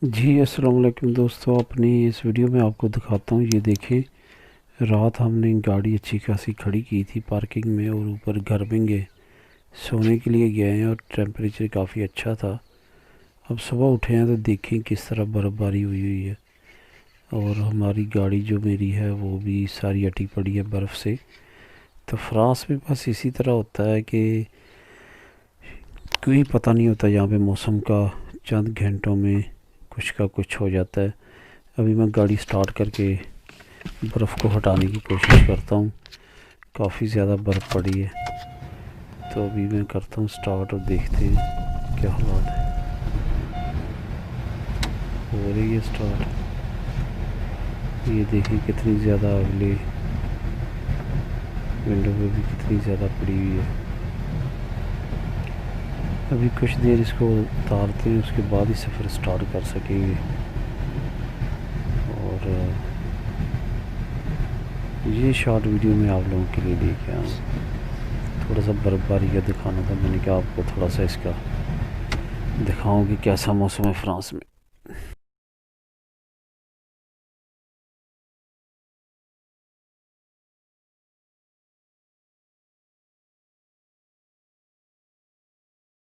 जी अस्सलाम वालेकुम दोस्तों, अपनी इस वीडियो में आपको दिखाता हूँ। ये देखें, रात हमने गाड़ी अच्छी खासी खड़ी की थी पार्किंग में और ऊपर घर में गए, सोने के लिए गए हैं और टेम्परेचर काफ़ी अच्छा था। अब सुबह उठे हैं तो देखें किस तरह बर्फ़बारी हुई हुई है और हमारी गाड़ी जो मेरी है वो भी सारी अटी पड़ी है बर्फ़ से। तो फ्रांस में बस इसी तरह होता है कि कोई पता नहीं होता यहाँ पे मौसम का, चंद घंटों में कुछ का कुछ हो जाता है। अभी मैं गाड़ी स्टार्ट करके बर्फ़ को हटाने की कोशिश करता हूँ। काफ़ी ज़्यादा बर्फ़ पड़ी है, तो अभी मैं करता हूँ स्टार्ट और देखते हैं क्या हालात है। हो रही है स्टार्ट। ये देखिए कितनी ज़्यादा अगले विंडो पे भी कितनी ज़्यादा पड़ी हुई है। अभी कुछ देर इसको उतारते हैं, उसके बाद ही सफ़र स्टार्ट कर सकेंगे। और ये शॉर्ट वीडियो मैं आप लोगों के लिए लेके आया हूँ। थोड़ा सा बर्फ़बारी का दिखाना था, मैंने कहा आपको थोड़ा सा इसका दिखाऊँ कि कैसा मौसम है फ्रांस में।